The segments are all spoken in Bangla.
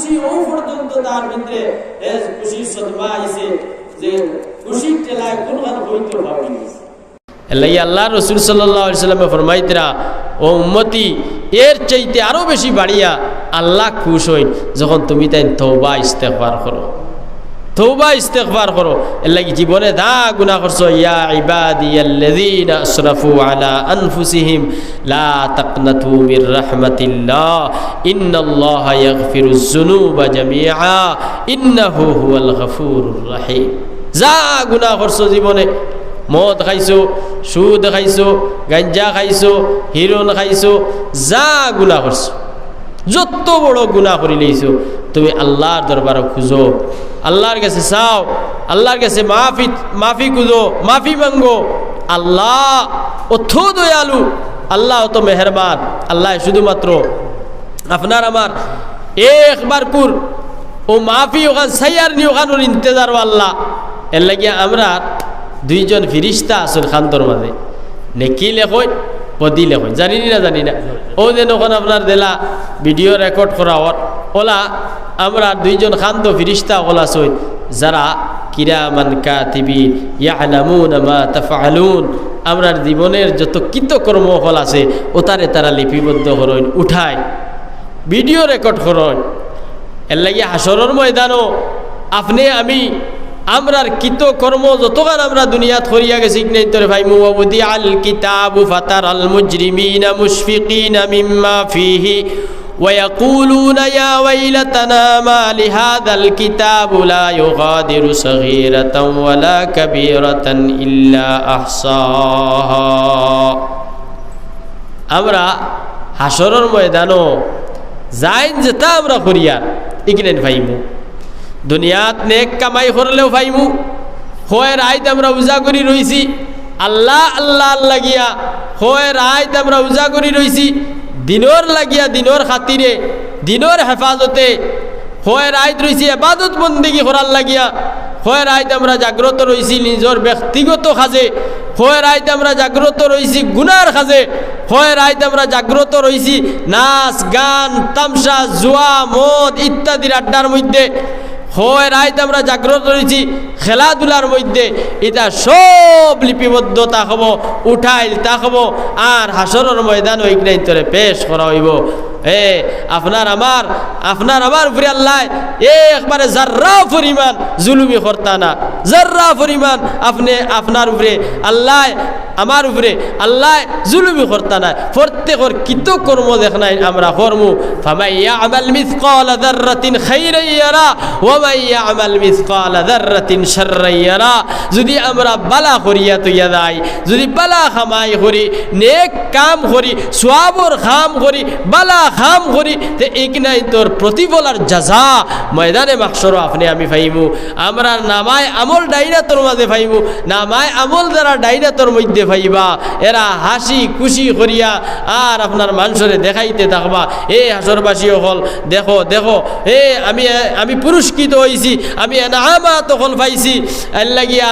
খুশি ও পর্যন্ত তার ভিতরে খুশির সদমা আইছে যে খুশির টেলায় কোনখান হইতে পারবি এলাই আল্লাহ রাসূল সাল্লাল্লাহু আলাইহি সাল্লামে ফরমাইতরা ও উম্মতি এর চাইতে আরো বেশি বাড়িয়া আল্লাহ খুশ হইন যখন তুমি তাই তওবা ইস্তেগফার করো, তওবা ইস্তেগফার করো। এর লাগি জীবনে দা গুনাহ করছো, ইয়া ইবাদিয়াল্লাযীনা আসরাফু আলা আনফুসিহিম লা তাকনাতু মির রাহমাতিল্লাহ ইন্নাল্লাহা ইয়াগফিরুয যুনুবা জামিআ ইন্নাহু হুয়াল গফুরুর রহিম। যা গুনাহ করছো জীবনে, মদ খাইছো, সুদ খাইছো, গাঞ্জা খাইছো, হিরোন খাইছো, যা গুনাহ করছো, যত বড় গুনাহ করি লইছো, তুমি আল্লাহর দরবারে খুঁজো, আল্লাহর কাছে চাও, আল্লাহর কাছে মাফি খুঁজো, মাফি মাঙ্গো। আল্লাহ অত দয়ালু, আল্লাহ অত মেহেরবান। আল্লাহ শুধুমাত্র আপনার আমার একবার কুর ও মাফি ওখান সাইয়ার নি ওখানোর ইন্তজার আল্লাহ। এর লাগিয়া আমরা দুইজন ফিরিস্তা আসল খান্তর মাঝে নেকি লেখই বদি লেখই, জানি না জানি না। ও যেন ওখানে আপনার দেলা ভিডিও রেকর্ড করা ওলা আমরা দুইজন খান্ত ফিরিস্তা ওলা সই যারা কিরামান কাতিবিন ইয়ালামুনা মা তাফআলুন। আমরা জীবনের যত কৃতকর্ম হল আছে ওতারে তারা লিপিবদ্ধ করইন, উঠায় ভিডিও রেকর্ড করইন। এর লাগি হাসরের ময়দানও আপনি আমি আমরার কৃতকর্ম যতগান আমরা দুনিয়াত করিয়া গেছি নাই তোরে ভাই মুওয়াদি আল কিতাবু ফাতারাল মুজরিমিনা মুশফিকিনা মিম্মা ফিহি ويقولون يا ويلتنا ما لهذا الكتاب لا يغادر صغيرة ولا كبيرة إلا أحصاها। আমরা হাসরের ময়দানও যাইন যেটা আমরা করিয়া ইগনেন ভাইমু, দুনিয়াত নেক কামাই করলেও ভাইমু, হয় রাইত আমরা উজা করি রইছি আল্লাহ আল্লাহ লাগিয়া, হয় রাইত আমরা উজা করি রইছি দিনর লাগিয়া, দিনর খাতিরে, দিনর হেফাজতে, হয় রাইত রইছি ইবাদত বন্দেগী করার লাগিয়া, হয় রাইত আমরা জাগ্রত রইছি নিজের ব্যক্তিগত কাজে, হয় রাইত আমরা জাগ্রত রইছি গুনার কাজে, হয় রাইত আমরা জাগ্রত রইছি নাচ গান তামসা জুয়া মদ ইত্যাদির আড্ডার মধ্যে, হয় রাইত আমরা জাগ্রত রয়েছি খেলাধুলার মধ্যে। এটা সব লিপিবদ্ধ তা হব, উঠাইল তা হব, আর হাসরের ময়দান ওইখানে তোরে পেশ করা হইব। আপনার আমার উপরে আল্লাহ একবারে জাররা পরিমাণ জুলুমি করতা না, জাররা পরিমাণ আপনি আপনার উপরে আল্লাহ আমার উপরে আল্লাহ জুলুমি করতা না। প্রত্যেকের কৃতকর্ম দেখ নাই আমরা কর্মু। ফামান ইয়ামাল মিসকালা যাররাতিন খাইরান ইয়ারা ওয়া মান ইয়ামাল মিসকালা যাররাতিন শাররান ইয়ারা। যদি আমরা বালা করিয়া তৈয়া যাই, যদি বালা খামাই করি, নেক কাম করি, সওয়াবর কাম করি, বালা কাম করি, তে ইকনাই তোর প্রতিফলার জাযা ময়দানে মাহশর আপনি আমি পাইমু। আমরা নামায় আমল ডাইনাতর মাঝে পাইমু, নামায় আমল দ্বারা ডাইনাতর মধ্যে পাইবা। এরা হাসি খুশি করিয়া আর আপনার মানুষরে দেখাইতে থাকবা, হাসরবাসী হল দেখো দেখো আমি পুরস্কৃত হয়েছি, আমি এনামাত হল পাইছি। এর লাগিয়া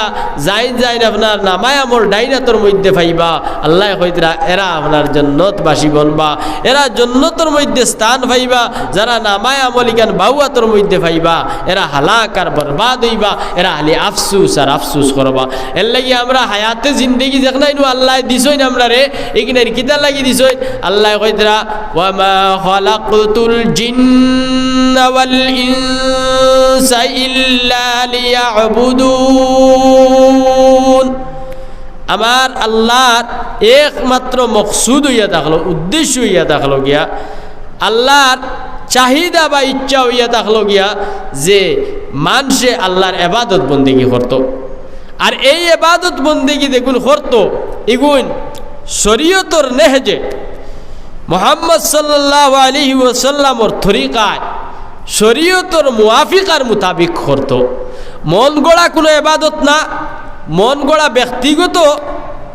যাইন আপনার নামায় আমল ডাইনাতর মধ্যে পাইবা। আল্লাহ কইতরা এরা আপনার জান্নাতবাসী বনবা, এরা জান্নাতের মধ্যে স্থান পাইবা। যারা নামায় আমল ইকান বাউয়াতর মধ্যে পাইবা, এরা হালাক আর বরবাদ হইবা, এরা খালি আফসুস আর আফসুস করবা। এর লাগি আমরা হায়াতে জিন্দেগি দেখনাই নু আল্লাহ দিছইন আমরা রে, এখানে কিতা লাগি দিছইন। আল্লাহ কইতরা ওয়া মা খালাকতুল জিন্না ওয়াল ইনসা ইল্লা লিয়াবুদুন। আমার আল্লাহর একমাত্র মকসুদ হইয়া থাকলো, উদ্দেশ্য হইয়া থাকলো গিয়া, আল্লাহর চাহিদা বা ইচ্ছা হইয়া থাকলো গিয়া যে মানুষে আল্লাহর ইবাদত বন্দেগী করত। আর এই ইবাদত বন্দেগী দেখুন করত এগুন শরীয়তর নেহজে মুহাম্মদ সাল্লাল্লাহু আলাইহি ওয়াসাল্লামর তরিকায় শরীয়তর মুআফিকার মুতাবিক করত। মন গড়া কোনো ইবাদত না, মন গড়া ব্যক্তিগত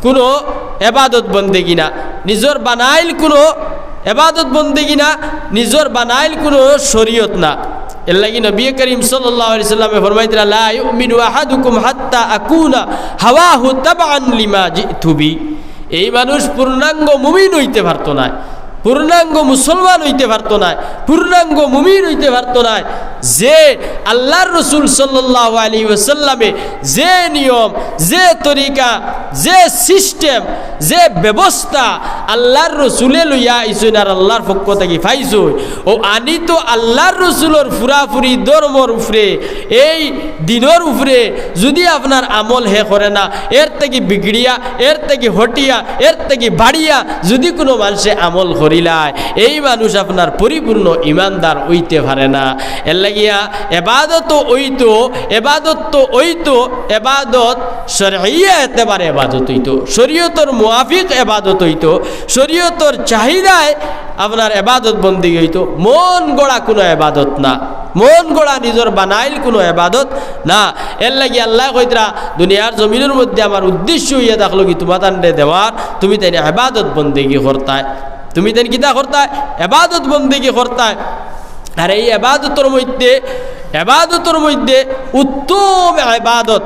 কোনো ইবাদত বন্দেগী না, নিজের বানাইল কোনো ইবাদত বন্দেগী না, নিজের বানাইল কোনো শরীয়ত না। এর লাগি নবী করিম সাল্লাল্লাহু আলাইহি ওয়াসাল্লামে ফরমাইতরা লা ইউমিনু আহাদুকুম হাত্তা আকুনা হাওয়াহু তাবআন লিমা জিতু বি। এই মানুষ পূর্ণাঙ্গ মুমিন হইতে পারতো না পূর্ণাঙ্গ মুসলমান হইতে পারতো না, পূর্ণাঙ্গ মুমিন হইতে পারতো না, যে আল্লাহর রসুল সাল্লাল্লাহু আলাইহি ওয়াসাল্লামে যে নিয়ম, যে তরিকা, যে সিস্টেম, যে ব্যবস্থা আল্লাহর রসুলে লইয়া আইসুন আর আল্লাহর পক্ষ থেকে পাইছো, ও আনি তো আল্লাহর রসুলের ফুরাফুরি ধর্মর উপরে, এই দিনের উপরে যদি আপনার আমল হে করে না, এর থেকে বিগড়িয়া, এর থেকে হটিয়া, এর থেকে বাড়িয়া যদি কোনো মানুষে আমল করিলায়, এই মানুষ আপনার পরিপূর্ণ ইমানদার হইতে পারে না। এর লাগিয়া এবাদত হইতো, এবাদত তো হইতো, এবাদত শরঈয়া এতেবারে এবাদত হইতো, শরীয়তর মুআফিক এবাদত হইতো, শরীয়তর চাহিদায় আপনার এবাদত বন্দেগী হইতো, মন গড়া কোনো এবাদত না, মন গড়া নিজের বানাইল কোনো এবাদত না। এর লাগি আল্লাহ কইতরা দুনিয়ার জমিনের মধ্যে আমার উদ্দেশ্য হইয়া থাকলো কি তোমার দেওয়ার, তুমি তাই এবাদত বন্দেগী করতায়, তুমি তাই কিতা করতায়, এবাদত বন্দেগী করতায়। আর এই এবাদতর মধ্যে উত্তম এবাদত,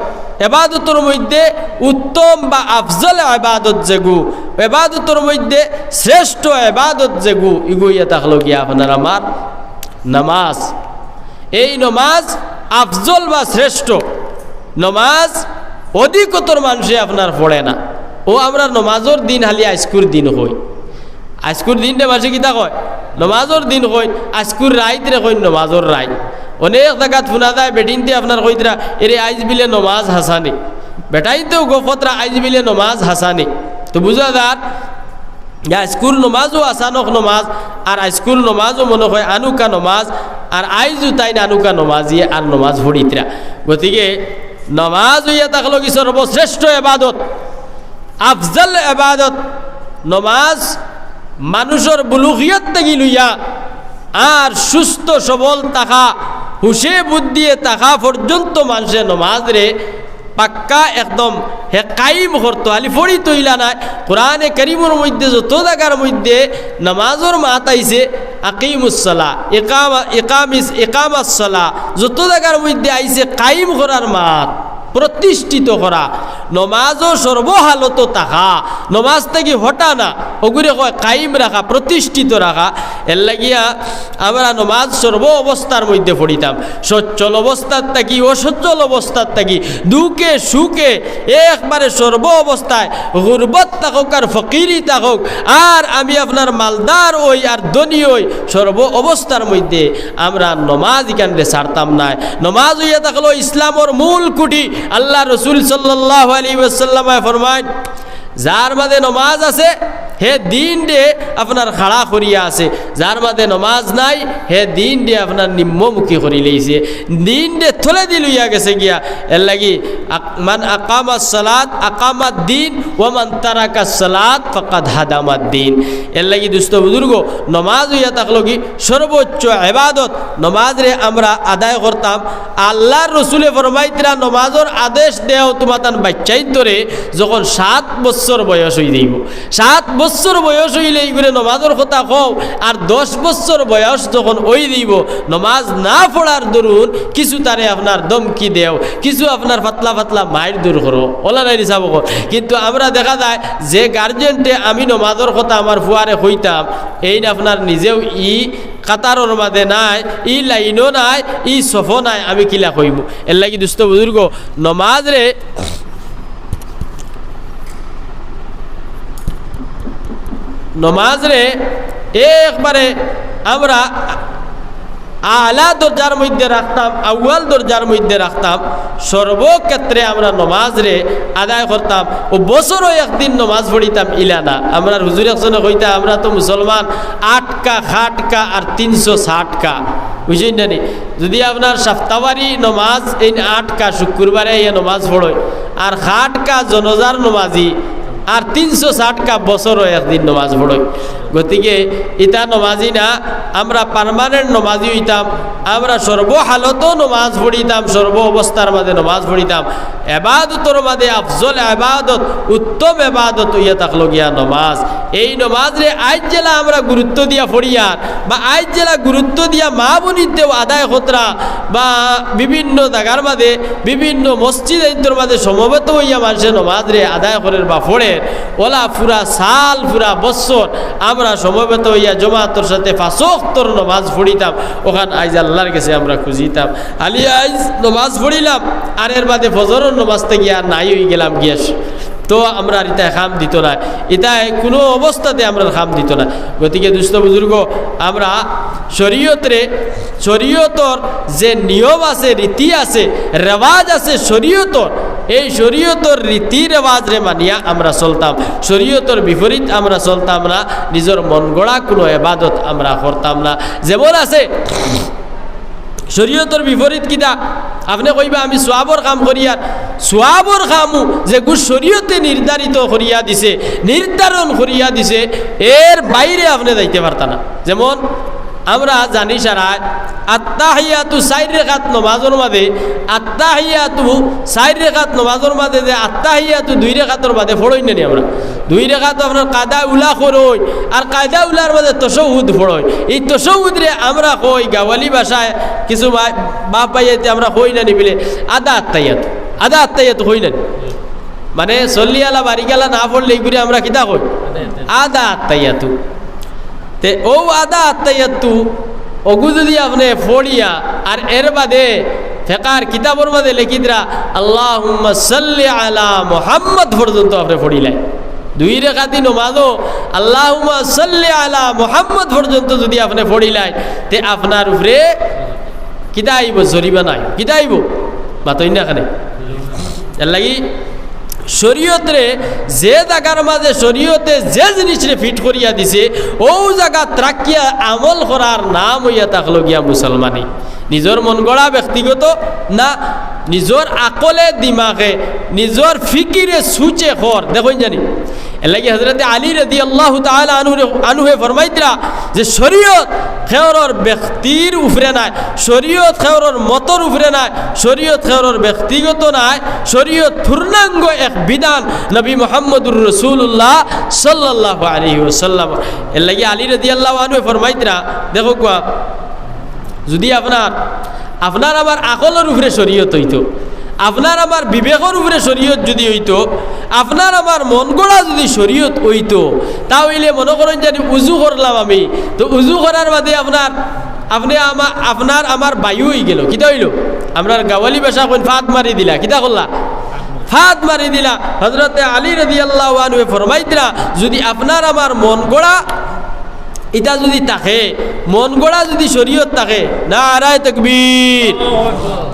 এবাদতর মধ্যে উত্তম বা আফজল এবাদত যেগু, এবাদতর মধ্যে শ্রেষ্ঠ এবাদত যেগু, ইগু ইয়ে থাকলো কি আপনার আমার নামাজ। এই নমাজ আফজল বা শ্রেষ্ঠ নমাজ অধিকতর মানুষে আপনার পড়ে না। ও আমরা নমাজর দিন হালি আজকুর দিন হই, আজকুর দিনটা মানুষে কিতা কয় নমাজর দিন কই, আজকুর রাইতরে কই নমাজর রাই। অনেক জায়গাত শোনা যায় বেটিনতে আপনার কইতরা এরে আইজ বিলে নমাজ হাসানি, বেটাইতেও গোফতরা আইজ বিলে নমাজ হাসানি। তো বুঝা যার আজকুর নমাজও আসানক নমাজ, আর আজকুর নমাজও মনে হয় আনুকা নমাজ, আর আইজও তাই না আনুকা নমাজিয়ে আর নমাজ ভরিতরা। গতিকে নমাজ হইয়া থাকলো কি সর্বশ্রেষ্ঠ এবাদত, আফজল এবাদত। নমাজ মানুষের বুলুগিয়ত থেকে লইয়া আর সুস্থ সবল থাকা, হুশে বুদ্ধিয়ে থাকা পর্যন্ত মানুষের নমাজ রে পাক্কা একদম হে কাইম করতো, আলি ফড়ি তৈলা নাই। কোরআনে কারীমের মধ্যে যত জায়গার মধ্যে নামাজের মাত আইছে আকিমুসসালাহ, ইকামাসসালাহ, যত জায়গার মধ্যে আইছে কাইম করার মাত, প্রতিষ্ঠিত করা। নমাজও সর্বহালত থাকা, নমাজ থেকে হটা না, ওগুলো কয় কাইম রাখা, প্রতিষ্ঠিত রাখা। এর লাগিয়া আমরা নমাজ সর্ব অবস্থার মধ্যে পড়িতাম, সচ্ছল অবস্থার থাকি, অসচ্ছল অবস্থার থাকি, দুঃখে সুখে, একবারে সর্ব অবস্থায়, গুরবত থাকুক আর ফকিরি থাকুক, আর আমি আপনার মালদার ওই আর ধনী ওই, সর্ব অবস্থার মধ্যে আমরা নমাজ এখানে ছাড়তাম না। নমাজ হইয়া থাকলো ইসলামের মূল কুটি। আল্লাহ রসুল সাল্লাল্লাহু আলাইহি ওয়াসাল্লাম ফরমায়, যার মাঝে নমাজ আছে হে দিন ডে আপনার খাড়া করিয়া আছে, যার মাঝে নমাজ নাই হে দিন ডে আপনার নিম্নমুখী করি লইছে, দিন ডে থলে দি লইয়া গেছে গিয়া। এর লাগি মান আকামাস সালাত আকামাদ দিন ওয়া মান তারাকাস সালাত ফাকাদ হাদামাদ দিন। এর লাগি দুস্থ বুজুর্গ, নমাজ হইয়া থাকলো কি সর্বোচ্চ ইবাদত। নমাজ রে আমরা আদায় করতাম। আল্লাহর রসুলে ফরমাইতরা নমাজের আদেশ দেও তোমার তান বাচ্চাই ধরে যখন 7 বছর বয়স হয়ে যাইব, 7 বছর বয়স হইলে এইগুলো নমাজের কথা কও, আর 10 বছর বয়স যখন ওই দিব নমাজ না পড়ার দরুন কিছু তারে আপনার দমকি দেও, কিছু আপনার পাতলা পাতলা মায়ের দূর করো, ওলা নাই হিসাব। কিন্তু আমরা দেখা যায় যে গার্জেন্টে আমি নমাজের কথা আমার ফুয়ারে হইতাম, এই আপনার নিজেও ই কাতারর মাঝে নাই, ই লাইনও নাই, ই সফ নাই, আমি কিলা কইব। এর লাগি দুস্থ বুজুর্গ, নমাজ রে একবারে আমরা আলা দরজার মধ্যে রাখতাম, আউয়াল দরজার মধ্যে রাখতাম। সর্বক্ষেত্রে আমরা নমাজ রে আদায় করতাম। ও বছরও একদিন নমাজ পড়িতাম ইলানা। আমরা হুজুর একজনে কইতা, আমরা তো মুসলমান 8কা 8কা আর 360কা, বুঝলেন না? যদি আপনার সপ্তাহবারি নমাজ এই 8কা শুক্রবারে এই নমাজ পড়য়, আর 8কা জনজার নমাজি, আর 360কা বছরও একদিন নমাজ পড়ই। গতিকে ইটা নমাজি না, আমরা পার্মানেন্ট নমাজি হইতাম। আমরা সর্বহালতও নমাজ পড়িতাম, সর্ব অবস্থার মাঝে নমাজ পড়িতাম। এবাদতর মাঝে আফজল এবাদত, উত্তম এবাদত হইয়া থাকলো গিয়া নমাজ। এই নমাজ রে আজ জেলা আমরা গুরুত্ব দিয়া পড়িয়ার, বা আজ জেলা গুরুত্ব দিয়া মা বোনিতেও আদায় খতরা, বা বিভিন্ন জায়গার মাঝে বিভিন্ন মসজিদের মাঝে সমবেত হইয়া মানুষের নমাজ রে আদায় করেন বা পড়ে। রমাদানের ওলা পুরা সাল পুরা বছর আমরা সমবেত হইয়া জমাতর সাথে 5 ওয়াক্তর নামাজ পড়িতাম, ওখান আইজ আল্লাহর কাছে আমরা খুঁজিতাম। আলি আইজ নামাজ পড়িলাম আর এর বাদে ফজরের নামাজতে গিয়া নাই হয়ে গেলাম গিয়াস, তো আমরা ইটা খাম দিত না, ইটায় কোনো অবস্থাতে আমরা খাম দিত না। গতিকে দুস্থ বুজুর্গ, আমরা শরীয়তর যে নিয়ম আছে, রীতি আছে, রেওয়াজ আছে শরীয়তর, এই শরীয়তর রীতি রেওয়াজরে মানিয়া আমরা চলতাম, শরীয়তর বিপরীত আমরা চলতাম না, নিজের মন গড়া কোনো ইবাদত আমরা করতাম না। যেমন আছে শরীয়তর বিপরীত কিতা, আপনি কইবা আমি সোয়াবর কাম করিয়ার, সোয়াবর কামও যে শরীয়তে নির্ধারিত করিয়া দিছে, নির্ধারণ করিয়া দিছে, এর বাইরে আপনি যাইতে পারতা না। যেমন আমরা জানি সারা আত্তাহিয়াতু 4 রাকাত নামাজের মাঝে, আত্তাহিয়াতু 4 রাকাত নামাজের মাঝে যে আত্তাহিয়াতু 2 রাকাতের মাঝে পড়ই না আমরা, 2 রাকাত আপনার কায়দা উলা করই আর কায়দা উলার মাঝে তাশাহুদ পড়ই। এই তাশাহুদ রে আমরা কই গাওয়ালি ভাষায় কিছু বাপ পাইতে আমরা কই না নিবিলে আদা আত্তাহিয়াতু হই না, মানে সল্লিয়ালা বারিকালা না পড়লে এইগুলি আমরা কিতা কই আদা আত্তাহিয়াতু। তে ও আদা আত্তাহিয়াতু ওগু যদি আপনি পড়িয়া আর এর বাদে ফিকার কিতাবের মধ্যে লিখিদরা আল্লাহুম্মা সাল্লি আলা মুহাম্মদ পর্যন্ত আপনি পড়িলাই, 2 রাকাতি নামাজও আল্লাহুম্মা সাল্লি আলা মুহাম্মদ পর্যন্ত যদি আপনি পড়িলাই, তে আপনার উপরে কিতা আইব, জরিমানা আইব। কিতা আইব মাতই না এখানে। এর লাগি শরীয়তে যে জায়গার মাঝে শরীয়তে যে জিনিসরে ফিট করিয়া দিছে ও জায়গা ত্রাকিয়া আমল করার নাম হইয়া থাকলো গিয়া মুসলমানি। নিজের মন গড়া ব্যক্তিগত না, নিজের আকলে দিমাগে, নিজের ফিকিরে সুচে খর দেখুন জানি। এর লাগি হযরত আলী রাদিয়াল্লাহু তাআলা আনহু ফরমাইতরা যে শরীয়ত খেওরর ব্যক্তির উপরে নাই, শরীয়ত খেওরর মতর উপরে নাই, শরীয়ত খেওরর ব্যক্তিগত নাই, শরীয়ত পূর্ণাঙ্গ এক বিধান নবী মুহাম্মদুর রাসূলুল্লাহ সাল্লাল্লাহু আলাইহি ওয়াসাল্লাম। এর লাগি আলী রাদিয়াল্লাহু আনহু ফরমাইতরা দেখো কোয়া, যদি আপনার আমার আকলের উপরে শরীয়ত হইতো, আপনার আমার বিবেকের উপরে শরীয়ত যদি হইতো, আপনার আমার মন গড়া যদি শরীয়ত হইতো, তাহলে মনে করেন যে উজু করলাম আমি, তো উজু করার বাদে আপনার আমার বায়ু হয়ে গেল, কিতা হইল আপনার গাওয়ালি ভাষা কোন ফাঁদ মারি দিলা, কিতা করলা ফাঁদ মারি দিলা। হযরতে আলী রাদিয়াল্লাহু আনহু ফরমাইতরা যদি আপনার আমার মন গড়া এটা যদি থাকে, মন গড়া যদি শরীয়ত থাকে, নারায়ে তাকবীর,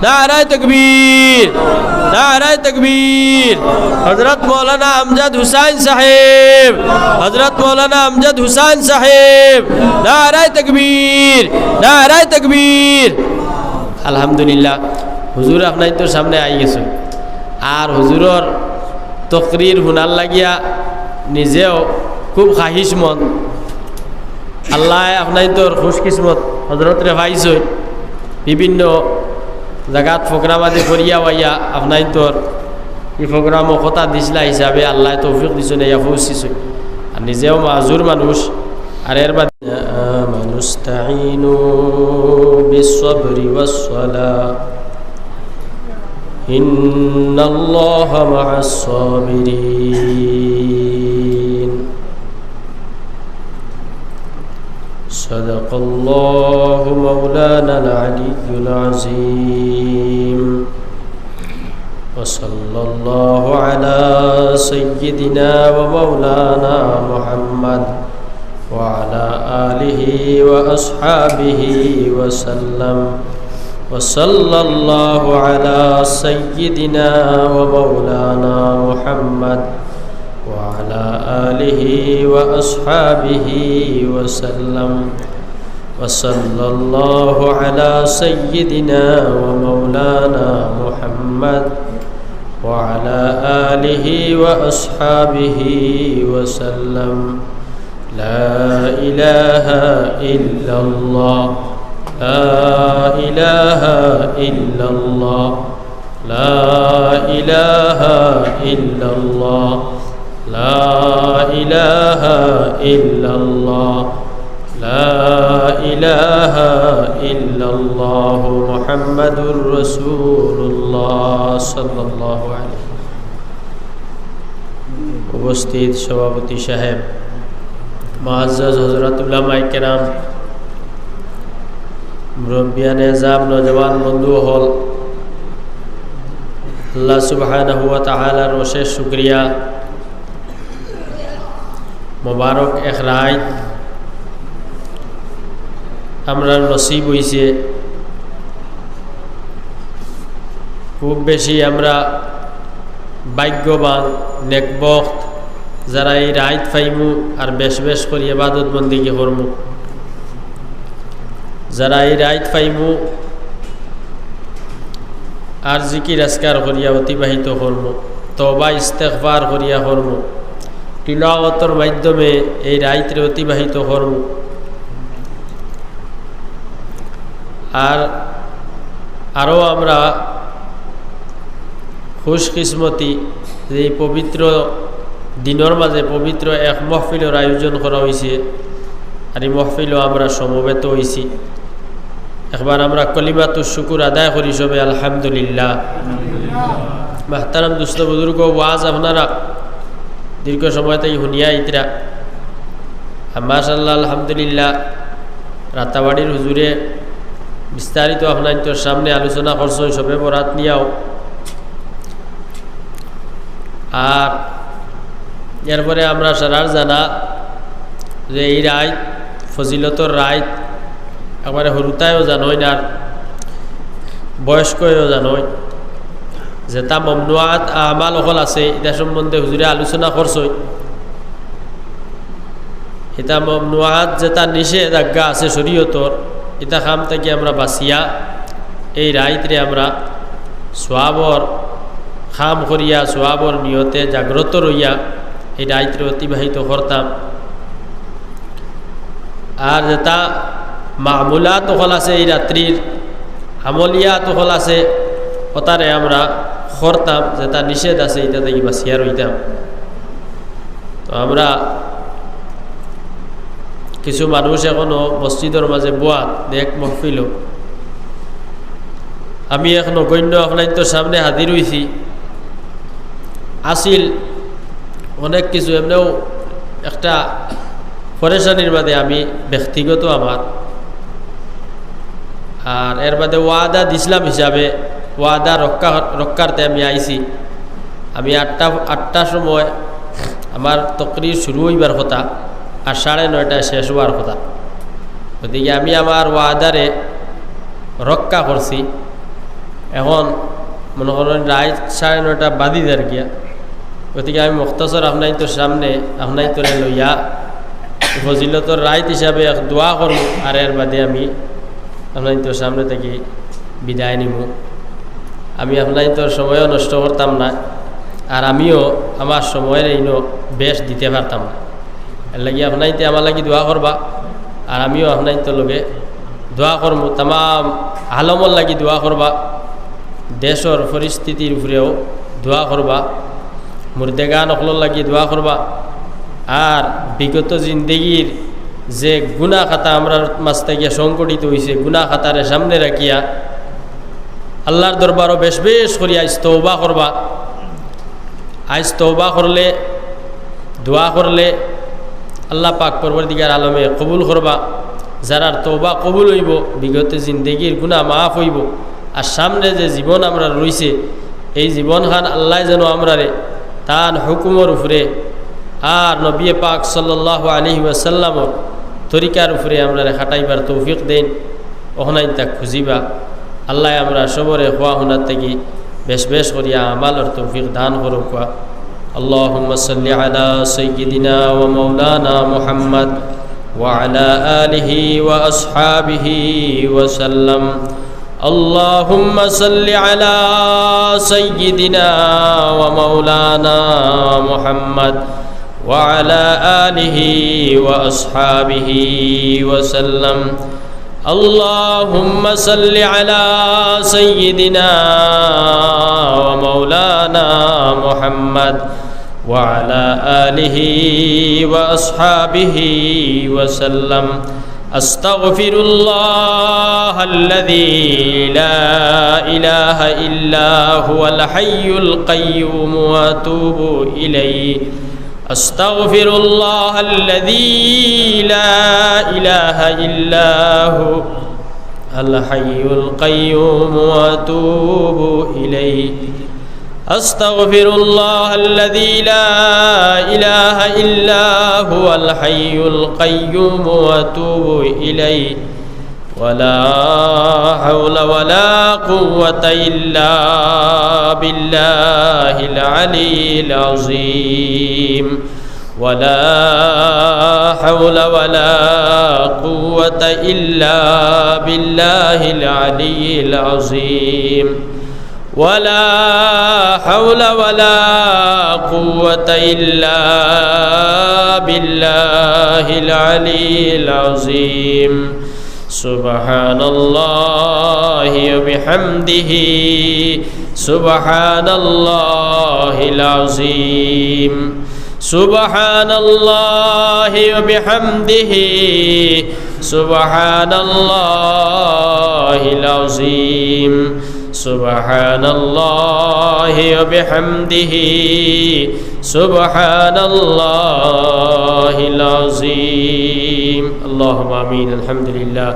নারায়ে তাকবীর, নারায়ে তাকবীর। হযরত মৌলানা আমজাদ হুসাইন সাহেব, হযরত মৌলানা আমজাদ হুসাইন সাহেব, নারায়ে তাকবীর, নারায়ে তাকবীর। আলহামদুলিল্লাহ, হুজুর আপনার তোর সামনে আই গেছে আর হুজুরর তকরির হুনার লাগিয়া নিজেও খুব খাহিস মন। আল্লাহ আপনার তোর খুশকিসমত হজরত রে ভাইছ, বিভিন্ন জায়গাত প্রোগ্রাম আদি করিয়া ওয়াইয়া আপনার তোর এই প্রোগ্রামও কথা দিছিলা হিসাবে আল্লাহ তৌফিক দিছ না, ইয়া পৌঁছিছ। আর নিজেও মাজুর মানুষ। আর এর বাদে মানুস্তাইনু বিসসবরি ওয়াসসালাহ ইন্নাল্লাহা মা'আস সাবিরিন। صدق الله مولانا العلي العظيم وصلى الله على سيدنا ومولانا محمد وعلى آله وأصحابه وسلم وصلى الله على سيدنا ومولانا محمد وعلى آله وأصحابه وسلم وصلى الله على سيدنا ومولانا محمد وعلى آله وأصحابه وسلم. لا إله إلا الله، لا إله إلا الله، لا إله إلا الله، لا إله إلا الله، لا إله إلا الله محمد رسول الله صلى الله عليه وسلم. উপস্থিত সভাপতি সাহেব, মুআজ্জাজ হযরত উলামায়ে কেরাম, মুরব্বিয়ানে আযাম, নওজওয়ান বন্ধু হল, আল্লাহ সুবহানাহু ওয়া তাআলার অশেষ শুকরিয়া। মোবারক এক রাত আমরা নসিব হইছে। খুব বেশি আমরা ভাগ্যবান নেকবখত যারা এই রাত পাইমু আর বেশ বেশ করে ইবাদত বন্দেগী করমু। যারা এই রাত পাইমু আর জিকির আজকার করিয়া অতিবাহিত করমু, তওবা ইস্তেগফার করিয়া করমু, তিলাওয়াতের মাধ্যমে এই রাতরে অতিবাহিত করমু। আর আরও আমরা খুশকিসমতি যে এই পবিত্র দিনের মাঝে পবিত্র এক মহফিলের আয়োজন করা হয়েছে। আর এই মহফিলও আমরা সমবেত হয়েছি। একবার আমরা কলিমাতুশ শুকুর আদায় করি সবে আলহামদুলিল্লাহ। মাহতারাম দুস্থ বুজুর্গ, ওয়াজ আপনারা দীর্ঘ সময় থেকে শুনিয়া ইতরা মাশাআল্লাহ আলহামদুলিল্লাহ। রাতাবাড়ির হুজুরে বিস্তারিত আপনার সামনে আলোচনা করছেন সবে বরাত নিয়াও। আর এরপরে আমরা সারার জানা যে এই রাত ফজিলতর রাত, একবারে হরুতায়ও জানোই না, বয়স্কও জানোই। যেটা মমনুয়াত আমাল অকল আছে এটা সম্বন্ধে হুজুরে আলোচনা করছই। এটা মমনুয়াত যেটা নিষেধাজ্ঞা আছে শরীয়তর, এটা খাম থেকে আমরা বাঁচিয়া এই রাইতরে আমরা সোয়াবর খাম করিয়া সোয়াবর নিয়তে জাগ্রত রইয়া এই রাইতরে অতিবাহিত করতাম। আর যেটা মামুলাত হল আছে এই রাত্রির আমলিয়াত হল আছে ওটারে আমরা করতাম, যেটা নিষেধ আছে এটা থেকে বাঁচিয়া রইতাম। তো আমরা কিছু মানুষ এখনো মসজিদের মাঝে বোয়াত এক মহফিল, আমি এখন নগণ্য আপনার সামনে হাজির হয়েছি। আসিল অনেক কিছু এমনিও একটা পরেশানির বাদে আমি ব্যক্তিগত আমার, আর এর বাদে ওয়াদা দিছিলাম হিসাবে ওয়াদা রক্ষার্থে আমি আইছি। আমি আটটার সময় আমার তকরির শুরু হইবার কথা আর 9:30 শেষ হওয়ার কথা। গতিকে আমি আমার ওয়াদারে রক্ষা করছি। এখন মনে করেন রাত 9:30 বাদি দেয় গিয়া। গতিকে আমি মুখতাসর আপনাই তোর সামনে আপনাই তোরে লইয়া ফজিলতর রাত হিসাবে এক দোয়া করব, আর এর বাদে আমি আপনাই তোর সামনে থেকে বিদায় নিব। আমি আপনাই তোর সময়ও নষ্ট করতাম না, আর আমিও আমার সময়ের এইনো বেশ দিতে পারতাম না। এর লাগি আপনাইতে আমার লাগি দোয়া করবা, আর আমিও আপনাই তোর লগে দোয়া করবো। তাম আলমর লাগি দোয়া করবা, দেশের পরিস্থিতির উপরেও দোয়া করবা, মুর্দেগান অকলর লাগি দোয়া করবা। আর বিগত জিন্দগির যে গুণা খাতা আমরা মাছ থেকে সংগঠিত হয়েছে, গুণা খাতারে সামনে রাখিয়া আল্লাহর দরবারও বেশ বেশ করি আইজ তওবা করবা। আইজ তওবা করলে দোয়া করলে আল্লাহ পাক পরবর্তীকার আলমে কবুল করবা। যারার তওবা কবুল হইব, বিগত জিন্দগির গুণা মাফ হইব। আর সামনে যে জীবন আমরা রইছে এই জীবন খান আল্লাহ যেন আমরারে তার হুকুমের উপরে আর নবী পাক সাল্লাল্লাহু আলাইহি ওয়াসাল্লামর তরিকার উপরে আমরা খাটাইবার তৌফিক দেন। ওখানাই তা খুঁজিবা। আল্লাহ আমরা সবরে হওয়া হুনার থেকে বেশ বেশ করিয়া আমালর তৌফিক দান করুক। আল্লাহুম্মা সাল্লি আলা সাইয়্যিদিনা ওয়া মাওলানা মুহাম্মদ ওয়া আলা আলিহি ওয়া আসহাবিহি ওয়া সাল্লাম। আল্লাহুম্মা সাল্লি আলা সাইয়্যিদিনা ওয়া মাওলানা মুহাম্মদ ওয়া আলা আলিহি ওয়া আসহাবিহি ওয়া সাল্লাম। اللهم صل على سيدنا ومولانا محمد وعلى آله وأصحابه وسلم. أستغفر الله الذي لا إله إلا هو الحي القيوم وأتوب إليه আস্তাগফিরুল্লাহ আল্লাযী লা ইলাহা ইল্লা হু আল হাইয়ুল কাইয়্যুম ওয়া আতুবু ইলাইহি আস্তাগফিরুল্লাহ আল্লাযী লা ইলাহা ইল্লা হু আল হাইয়ুল কাইয়্যুম ওয়া আতুবু ইলাইহি ولا حول ولا قوة إلا بالله العلي العظيم ولا حول ولا قوة إلا بالله العلي العظيم ولا حول ولا قوة إلا بالله العلي العظيم سبحان الله وبحمده سبحان الله العظيم سبحان الله وبحمده سبحان الله العظيم سبحان الله وبحمده سبحان الله العظيم اللهم آمين الحمد لله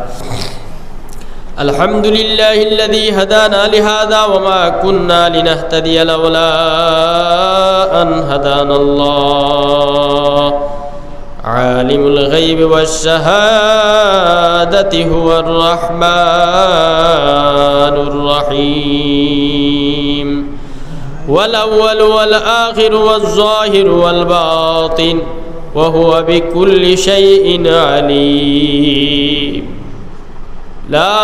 الحمد لله الذي هدانا لهذا وما كنا لنهتدي لولا أن هدانا الله عالم الغيب والشهادة هو الرحمن الرحيم والأول والآخر والظاهر والباطن وهو بكل شيء عليم لا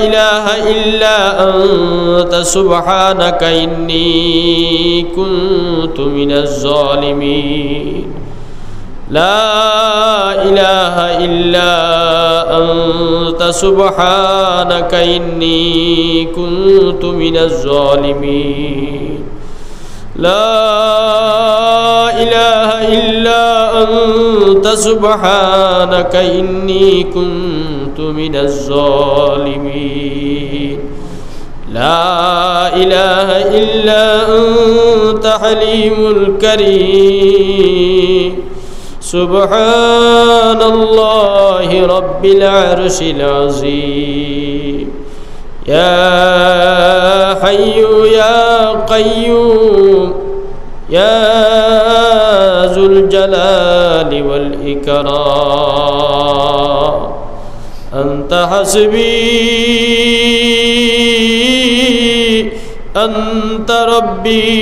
إله إلا أنت سبحانك إني كنت من الظالمين لا إله إلا أنت سبحانك إني كنت من الظالمين لا إله إلا أنت سبحانك إني كنت من الظالمين لا إله إلا أنت حليم الكريم سبحان الله رب العرش العظيم يا حي يا قيوم يا ذو الجلال والإكرام أنت حسبي أنت ربي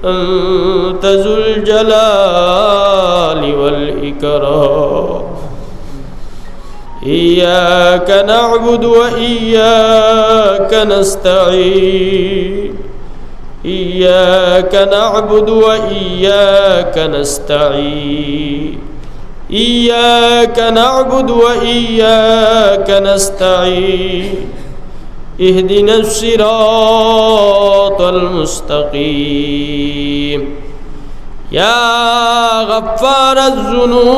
أنت ذو الجلال والإكرام إياك نعبد وإياك نستعين إياك نعبد وإياك نستعين إياك نعبد وإياك نستعين اهدنا الصراط المستقيم يا غفار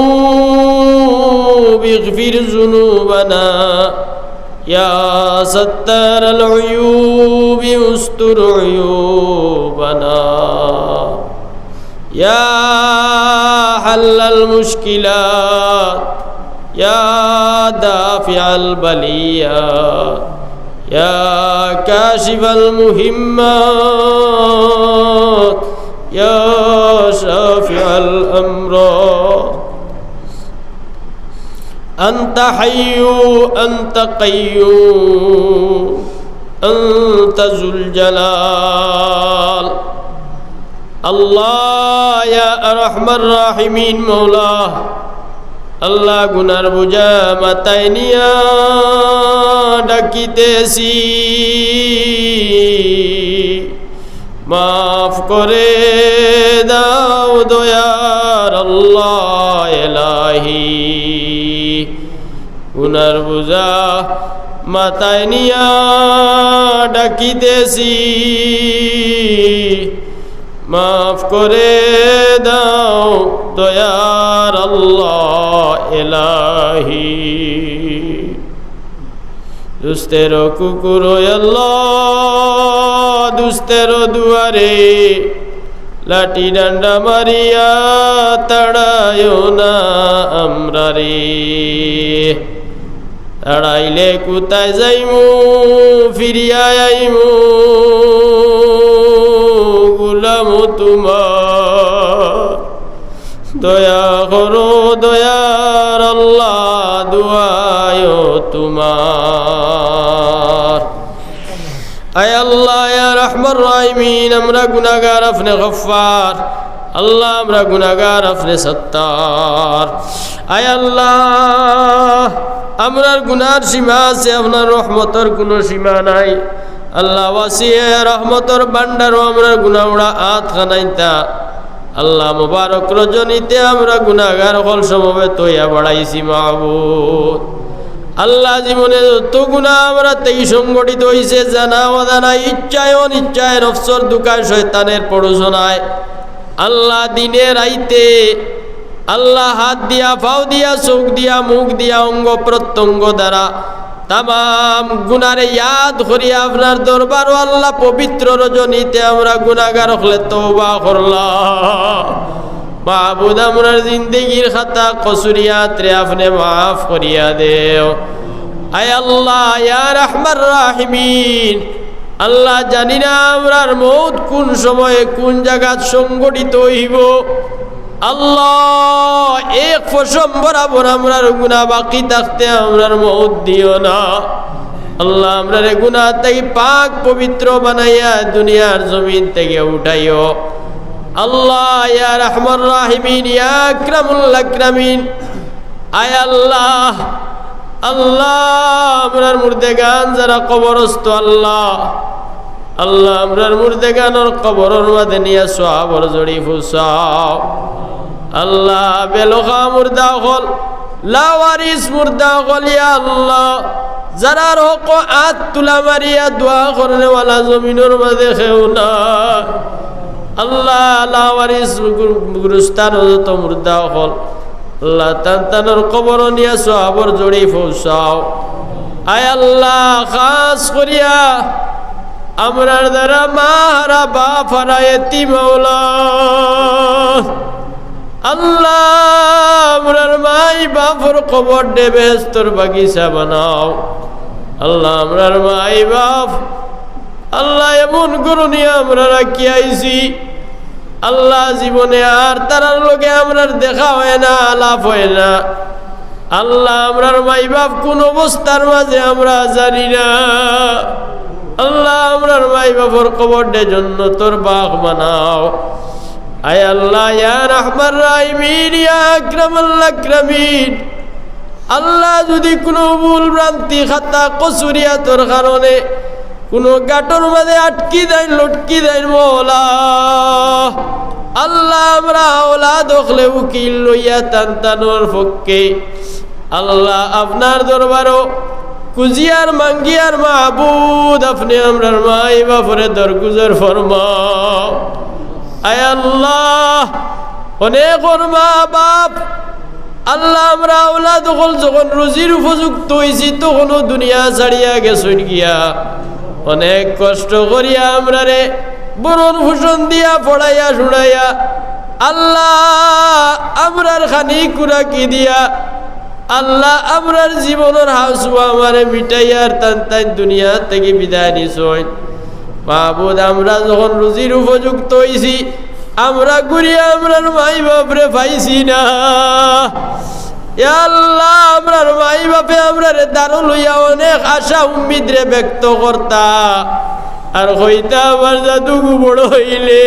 الذنوب اغفر ذنوبنا يا ستار العيوب استر عيوبنا يا حل المشكلات يا دافع البليات يا كاشف المهمات يا شافع الأمراض أنت حي أنت قيوم أنت ذو الجلال الله يا أرحم الراحمين مولاه আল্লাহ গুনার বোঝা মাথায় নিয়া ডাকিতেছি, মাফ করে দাও দয়ার আল্লাহ এলাহি। গুনার বোঝা মাথায় নিয়া ডাকিতেছি, মাফ করে দাও দয়ার আল্লাহ এলাহি। দুস্তের কুকুর আল্লাহ দুস্তের দুয়ারে লাঠি ডান্ডা মারিয়া তাড়ায় না আমরা রে তাড়াইলে কোথায় যাইমু ফিরিয়া আইমু গুলাম তোমার দয়া করো দয়ার আল্লাহ দুআয় তোমার আয় আল্লাহ ইয়া রহমান রাহিমিন আমরা গুনাহগার আপনি গফফার আল্লাহ আমরা গুনাহগার আপনি সত্তার আয় আল্লাহ আমরার গুনার সীমা আছে আপনার রহমতের কোনো সীমা নাই আল্লাহ ওয়াসিয়ে রহমতের ভান্ডারও আমরা গুনাহগুলা আত খানাইতা আল্লাহ মুবারক রজনীতে আমরা গুনাহগার হল সমবেত হইয়া বাড়াইছি মাহবুব আল্লাহ জীবনে যত গুনাহ আমরা তেই সংগঠিত হইছে জানা অজানা ইচ্ছায় অনিচ্ছায় নফসর দুকায় শয়তানের প্ররোচনায় আল্লাহ দিনে রাইতে আল্লাহ হাত দিয়া পাও দিয়া চোখ দিয়া মুখ দিয়া অঙ্গ প্রত্যঙ্গ দ্বারা তামাম গুনারে ইয়াদ করিয়া আপনার দরবার আল্লাহ পবিত্র রজনীতে আমরা গুনাহগার হলে তওবা করলাম মাহবুদ আমরার জিন্দগির খাতা কসুরিয়াত রে আপনি মাফ করিয়া দেও আয় আল্লাহ ইয়া রহমান রাহিমিন আল্লাহ জানি না আমরার মৌত কোন সময়ে কোন জায়গাত সংগঠিত হইব আল্লাহ এক ফসম বরাবর আমরার গুনাহ বাকি থাকতে আমরার মৌত দিও না আল্লাহ আমরার গুনাহ থেকে পাক পবিত্র বানাইয়া দুনিয়ার জমিন থেকে উঠাইও আল্লাহ ইয়া রহমান রাহিমিন ইয়া আকরামুল আকরামিন আয় আল্লাহ আল্লাহ আমরার মুর্দেগান যারা কবরস্থ আল্লাহ আল্লাহ আমরার মুর্দেগানোর কবরের মধ্যে নিয়ে সওয়াবর জড়ি ফুসাও আল্লাহ বেলখা মুর্দা হল লাওয়ারিস মুর্দা হল ইয়া আল্লাহ যারা রোক আত তুলা মারিয়া দোয়া করনে ওয়ালা জমিনের মধ্যে খেও না আল্লাহ লাওয়ারিস গুরুস্তান যত মুর্দা হল আল্লাহ তানতানোর কবর নিয়া সওয়াবর জড়ি ফুসাও আয় আল্লাহ খাস করিয়া আমরার দ্বারা মারা বাপ হারা এতিম আওলাদ আল্লাহ আমরার মাই বাপর কবর দে বেহেশতর বাগিচা বানাও আল্লাহ আমরার মাই বাপ আল্লাহ এমন করুনি আমরা রাখি আইছি আল্লাহ জীবনে আর তারার লগে আমরার দেখা হয় না আলাপ হয় না আল্লাহ আমরার মাই বাপ কোন অবস্থার মাঝে আমরা জানি না আল্লাহ আমরার মাই বাপর কবর দে জান্নাতের বাগ বানাও আয় আল্লাহ ইয়া রহমান রাহিমিন ইয়া আকরামুল আকরামিন আল্লাহ যদি কোনো ভুল ভ্রান্তি খাতা কসুরিয়াতর কারণে কোনো গাটর মাঝে আটকি দেয় লটকি দেয় মওলা আল্লাহ আমরা আওলাদ হলে উকিল লইয়া তানতানোর পক্ষে আল্লাহ আপনার দরবারও কুজিয়ার মাঙ্গিয়ার মাহবুদ আপনি আমরার মাই বাপরে দরগুজর ফরমাও আয় আল্লাহ অনেক মা বাপ আল্লাহ আমরা আওলাদ হল যখন রুজির উপযুক্ত হয়েছি তখনও দুনিয়া ছাড়িয়া গেছেন গিয়া অনেক কষ্ট করিয়া আমরা রে বরণ ভূষণ দিয়া পড়াইয়া শুনাইয়া আল্লাহ আমরার খানি কুরাকি দিয়া আল্লাহ আমরার জীবনের হাসুয়া আমারে মিটাইয়ার তান দুনিয়া থেকে বিদায় নিছই মাহবুদ আমরা যখন রুজির উপযুক্ত হইছি আমরা ঘুরিয়া আমরার মাই বাপরে পাইছি না ইয়া আল্লাহ আমরার মাই বাপে আমরারে দারু লইয়া অনেক আশা উম্মিদ রে ব্যক্ত করতা আর হইতা আমার জাদু বড় হইলে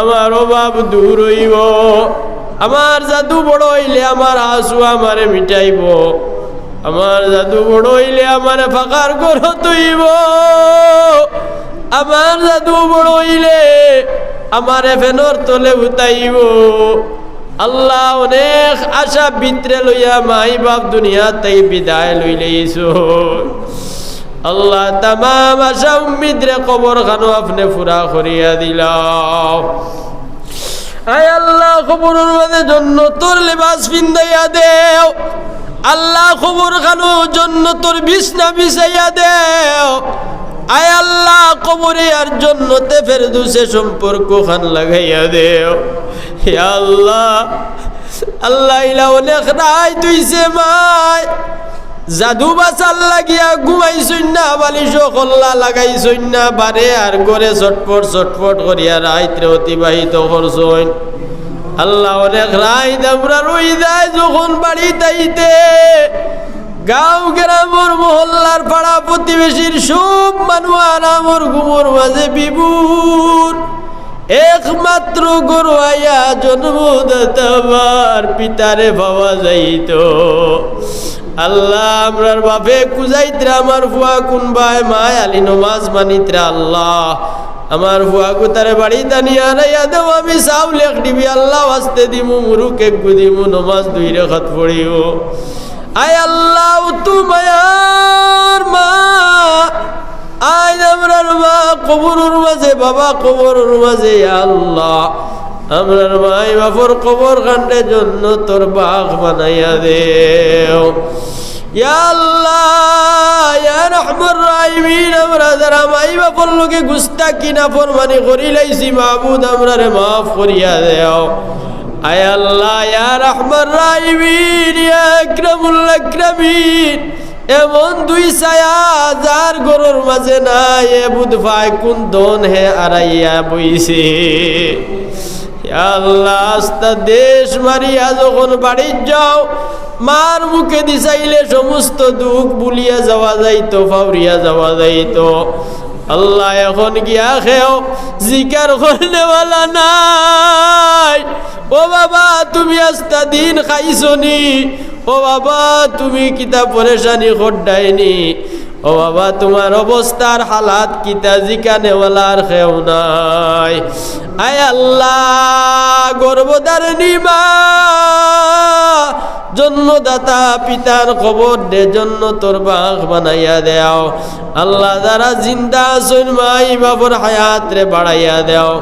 আমার অভাব দূর হইব আমার জাদু বড় হইলে আমার হাসু আমারে মিটাইব আমার জাদু বড় হইলে আমারে ফাঁকার ঘর তৈব আমার জাদু বড় হইলে আমারে ফেনর তলে উতাইব আল্লাহ অনেক আশা ভিতরে লইয়া মাই বাপ দুনিয়া তাই বিদায় লইলেইছো আল্লাহ তামাম আশা উম্মিদ রে কবর খানো আপনি পুরা করিয়া দিলাম আয় আল্লাহ কবরের মধ্যে জান্নাতের লিবাস পিন্দাইয়া দেও আল্লাহ কবর খানো জান্নাতের বিছনা বিছাইয়া দেও আয় আল্লাহ কবরে আর জান্নাতে ফেরদৌসে সম্পর্ক খান লাগাইয়া দেও ইয়া আল্লাহ। আল্লাহ ইলা অনেক রাই তুইছে মাই জাদু বাসাল লাগিয়া ঘুমাইছইন না, বালিশ কল্লা লাগাইছইন না, বারে আর গড়ে চটপট চটপট করিয়া রাইত্রে অতিবাহিত করছইন। আল্লাহ অনেক রাইত আমরা রই যায় যখন বাড়ি তাইতে গাঁও গ্রামর মহল্লার পাড়া প্রতিবেশীর সব মানুষ আরামর ঘুমোর মাঝে বিভোর, একমাত্র গরুয়াইয়া জন্মদাতার পিতারে পাওয়া যাইত। আল্লাহ আমরার বাপে কুজাইত্রা আমার ফুয়া কুনবায় মায় আলী নমাজ মানিত্রা আল্লাহ আমার ফুয়া কুতারে বাড়ি দানিয়া রাইয়া দেও আমি চাউল এক দিবি আল্লাহ আসতে দিমু মুরুক এক দিমু নমাজ 2 রাকাত পড়িও। আয় আল্লাহ তুমায়ার মা আয় আমরার মা কবরের মাঝে বাবা কবরের মাঝে আল্লাহ আমরার মাই বাপর কবর কাণ্ডে জন্য তোর বাগ বানাইয়া দেও ইয়া আল্লাহ ইয়া রহমান রাহিমিন। আমরা যারা মাই বাপর লোকে গুস্তাকি নাফরমানি করি লাইছি মাবুদ আমরারে মাফ করিয়া দেও। আয় আল্লাহ ইয়া রহমান রাহিমিন ইয়া আকরামুল আকরামিন। এমন 2 ছায়া যার গরুর মাঝে নাই এ বুধ ভাই কোন দন হে আড়াইয়া বইছে আল্লাহ। আস্তা দেশ মারিয়া যখন বাড়ি যাও মার মুখে দিছাইলে সমস্ত দুঃখ ভুলিয়া যাওয়া যাইতো, ফাউরিয়া যাওয়া যাইতো। আল্লাহ এখন গিয়া খেও জিকার করনেওয়ালা নাই। ও বাবা তুমি আস্তা দিন খাইছনি, ও বাবা তুমি কিতা পরেশানি খড্ডাইনি, ও বাবা তোমার অবস্থার হালাত কিতা জিকানেওয়ালার খেও নাই। আয় আল্লাহ গর্ভধারিণী মা জন্মদাতা পিতার খবর দে জন্য তোর বাঘ বানাইয়া দেও। আল্লাহ যারা জিন্দা আছেন মাই বাপর হায়াত রে বাড়াইয়া দেও।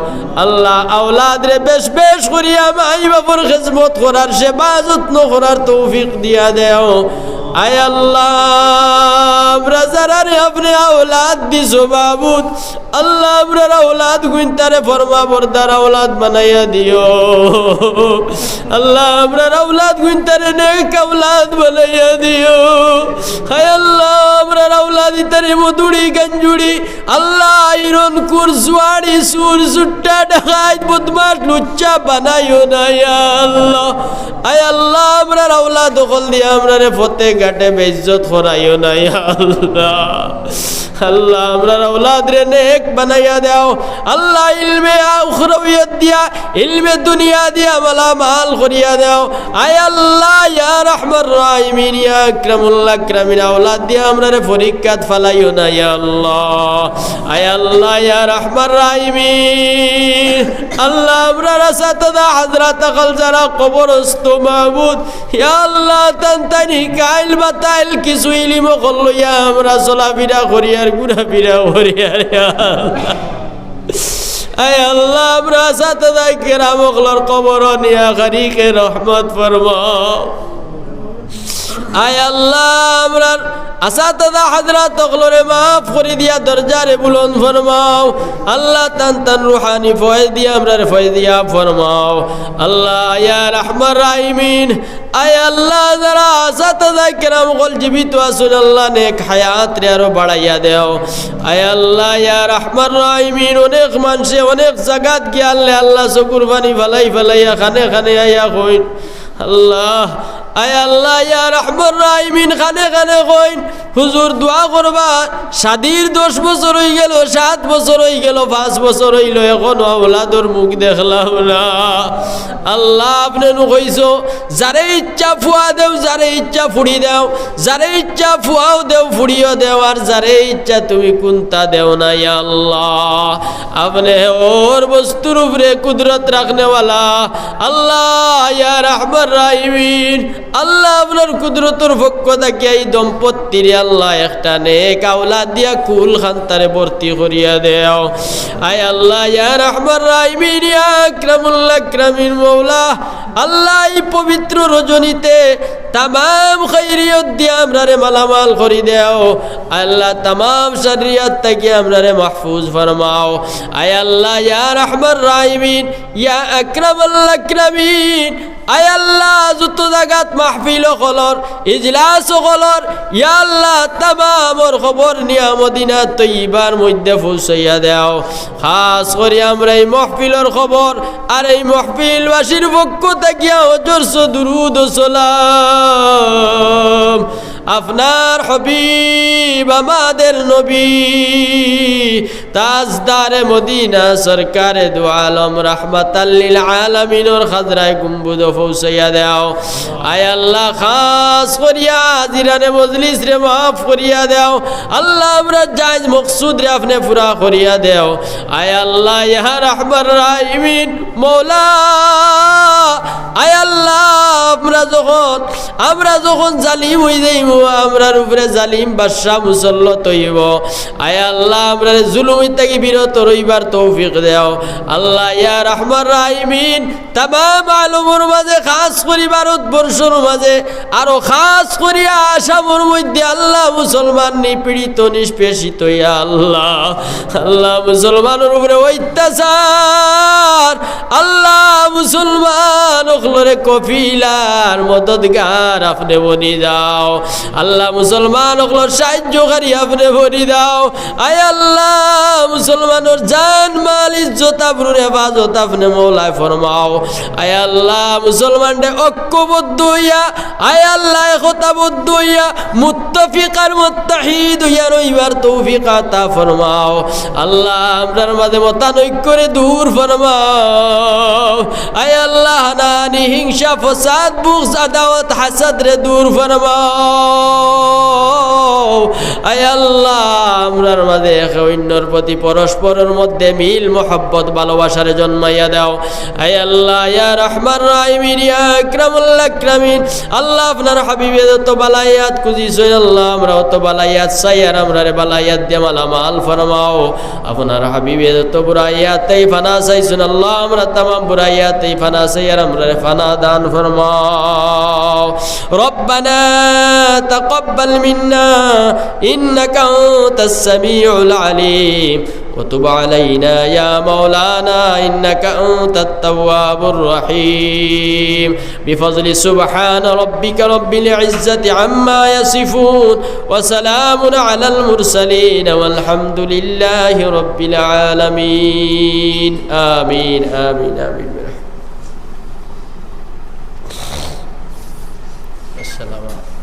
আল্লাহ আওলাদ রে বেশ বেশ করিয়া মাই বাপর খেজমত করার সেবা যত্ন করার তৌফিক দিয়া দেও। আয় আল্লাহ আমরা যারা রে আপনি আওলাদ দিছো বাবুদ আল্লাহ আমরার আওলাদ গুইনতারে ফরমা বরদার আওলাদ বানাইয়া দিও। আল্লাহ আমরার আওলাদ গুইনতারে নেক আওলাদ বানাইয়া দিও। হায় আল্লাহ আমরার আওলাদ ইতারে মধুড়ি গঞ্জুড়ি আল্লাহ আইরন কুর জুয়াড়ি সুর সুট্টা ডাকাত বদমাশ লুচ্চা বানাইও না ইয়া আল্লাহ। আয় আল্লাহ আমরার আওলাদ দখল দিয়া আমরারে ফতে ঘাটে বেইজ্জত করাইও না ইয়া আল্লাহ। আল্লাহ আমরার আওলাদ রে নেক বানাইয়া দাও। আল্লাহ ইলমে আখিরাত দিয়া ইলমে দুনিয়া দিয়া মালা মাল করিয়া দাও। আয় আল্লাহ ইয়া রহমান রাহিমিন ইয়া আকরামুল আকরামিন আওলাদ দিয়া আমরারে পরীক্ষাত ফালাইও না ইয়া আল্লাহ। আয় আল্লাহ ইয়া রহমান রাহিমিন আল্লাহ আমরার সাতাদা হযরত আকাল যারা কবরস্থ মাবুদ ইয়া আল্লাহ তানতানি কাইল বাতাইল কিছু ইলম কলইয়া আমরা চলাফেরা করিয়া গুনা ফিরা করিয়া আয় আল্লাহ আমরা সাতাদা কেরাম ওগলার কবর নিয়া খারিকে রহমত ফরমাও। আয় আল্লাহ আমরার আসাতাদা হযরত ওগলরে মাফ করে দিয়া দরজারে বুলন্দ ফরমাও। আল্লাহ তান তান রুহানি ফয়েজ দিয়া আমরার ফয়েজ দিয়া ফরমাও। আল্লাহ ইয়া রহমান রাহিমিন আয় আল্লাহ যারা আসাতাদা কেরাম ওগল জীবিত আছেন আল্লাহ নেক হায়াত রে আরো বাড়াইয়া দেও। আয় আল্লাহ ইয়া রহমান রাহিমিন অনেক মানুষে অনেক জায়গাত গিয়ালে আল্লাহ চকুর পানি ফালাই ফালাইয়া খানে খানে আইয়া কইন আল্লাহ। আয় আল্লাহ ইয়া রহমান রাহিমিন খানে খানে কইন হুজুর দোয়া করবা শাদির 10 বছর হয়ে গেল 7 বছর হয়ে গেল 5 বছর হইল এখনো আওলাদর মুখ দেখলাম না। আল্লাহ আপনি নু কইছো যারে ইচ্ছা ফুয়া দেও যারে ইচ্ছা ফুড়ি দেও, যারে ইচ্ছা ফুয়াও দেও ফুড়িও দেও, আর যারে ইচ্ছা তুমি কুন্তা দেও না ইয়া আল্লাহ। আপনি ওর বস্তুর উপরে কুদরত রাখনেওয়ালা আল্লাহ ইয়া রহমান রাহিমিন আল্লাহ আপনার কুদরতর পক্ষ থেকে এই দম্পতির আল্লাহ একটা নেক আওলাদ দিয়া কুল খান্তারে ভর্তি করিয়া দেও। আয় আল্লাহ ইয়া রহমান রাহিমিন ইয়া আকরামুল আকরামিন মওলা আল্লাহ এই পবিত্র রজনীতে তামাম খৈরিয়ত দিয়ে আমরারে মালামাল করি দেও আল্লাহ, তামাম শরিয়ত থেকে আমরারে মাহফুজ ফরমাও। আয় আল্লাহ ইয়া রাহমান রাহিমিন, ইয়া আকরামাল আকরামিন, আয় আল্লাহ যত জায়গাত মাহফিল হলর ইজলাস হলর ইয়া আল্লাহ তামামর খবর নিয়া মদিনা তৈবার মধ্যে পৌঁছাইয়া দেও। খাস করে আমরা এই মাহফিলের খবর আর এই মাহফিলবাসীর পক্ষ থেকে অজস্র দুরুদ ও সালাম আপনার হাবিব আমাদের নবী তাজদারে মদিনা সরকারে দু আলম রাহমাতাল লিল আলামিনের খাজরায় গুম্বুদ পৌঁছাইয়া দাও। আয় আল্লাহ খাস করিয়া জিরানে মজলিস রে মাফ করিয়া দাও আল্লাহ, আমরা জায়েজ মকসুদ রে আপনি পুরা করিয়া দাও। আয় আল্লাহ ইয়া রাহমান রাহিমিন মওলা, আয় আল্লাহ আমরা যখন জালিম হই যাইব, আমরার উপরে জালিম বাদশা মুসল্লত হইব, আয় আল্লাহ আমরা জুলুম থেকে বিরত রইবার তৌফিক দাও আল্লাহ ইয়া রাহমান রাহিমিন। তামাম আলমের মাঝে খাস করি ভারতবর্ষের মাঝে আরো খাস করিয়া আসামের মধ্যে আল্লাহ মুসলমান নিপীড়িত নিষ্পেষিত ইয়া আল্লাহ, আল্লাহ মুসলমানের উপরে অত্যাচার আল্লাহ মুসলমান ওখলরে কফিলার মদদগার আপনি বনি দাও আল্লাহ, মুসলমান ওখলর সাহায্যকারী আপনি বনি দাও। আয় আল্লাহ মুসলমানের জান মাল ইজ্জত আবরুর হেফাজত আপনি মৌলায় ফরমাও। আয় আল্লাহ মুসলমানরে ঐক্যবদ্ধ হইয়া আয় আল্লাহ একতাবদ্ধ হইয়া মুত্তাফিক আর মুত্তাহিদ হইয়া রইবার তৌফিক আতা ফরমাও আল্লাহ, আমরার মাঝে মতানৈক্যরে দূর ফরমাও। আয় আল্লাহ হানানি হিংসা ফসাদ বুগজ আদাওয়াত হাসাদ রে দূর ফরমাও। আয় আল্লাহ আমরার মাঝে একে অন্যর প্রতি পরস্পরের মধ্যে মিল মোহাব্বত ভালোবাসারে জন্মাইয়া দাও। আয় আল্লাহ ইয়া রাহমান রাহিমিন, ইয়া আকরামুল আকরামিন, আল্লাহ আপনার হাবিবের তো বালায়াত খুঁজিছেন আল্লাহ, আমরা তো বালায়াত চাই আর আমরারে বালায়াত দিয়ে মালামাল ফরমাও। আপনার হাবিবের তো বুরাইয়াতেই ফানা চাইছেন আল্লাহ, আমরা তামাম বুরাইয়াতেই ফানা চাই আর আমরারে ফানা দান ফরমাও। রব্বানা তাকাব্বাল মিন্না ইন্নাকা আনতাস সামিউল আলিম وتب علينا يا مولانا إنك أنت التواب الرحيم بفضل سبحان ربك رب العزة عما يصفون وسلام على المرسلين والحمد لله رب العالمين آمين آمين آمين السلام عليكم.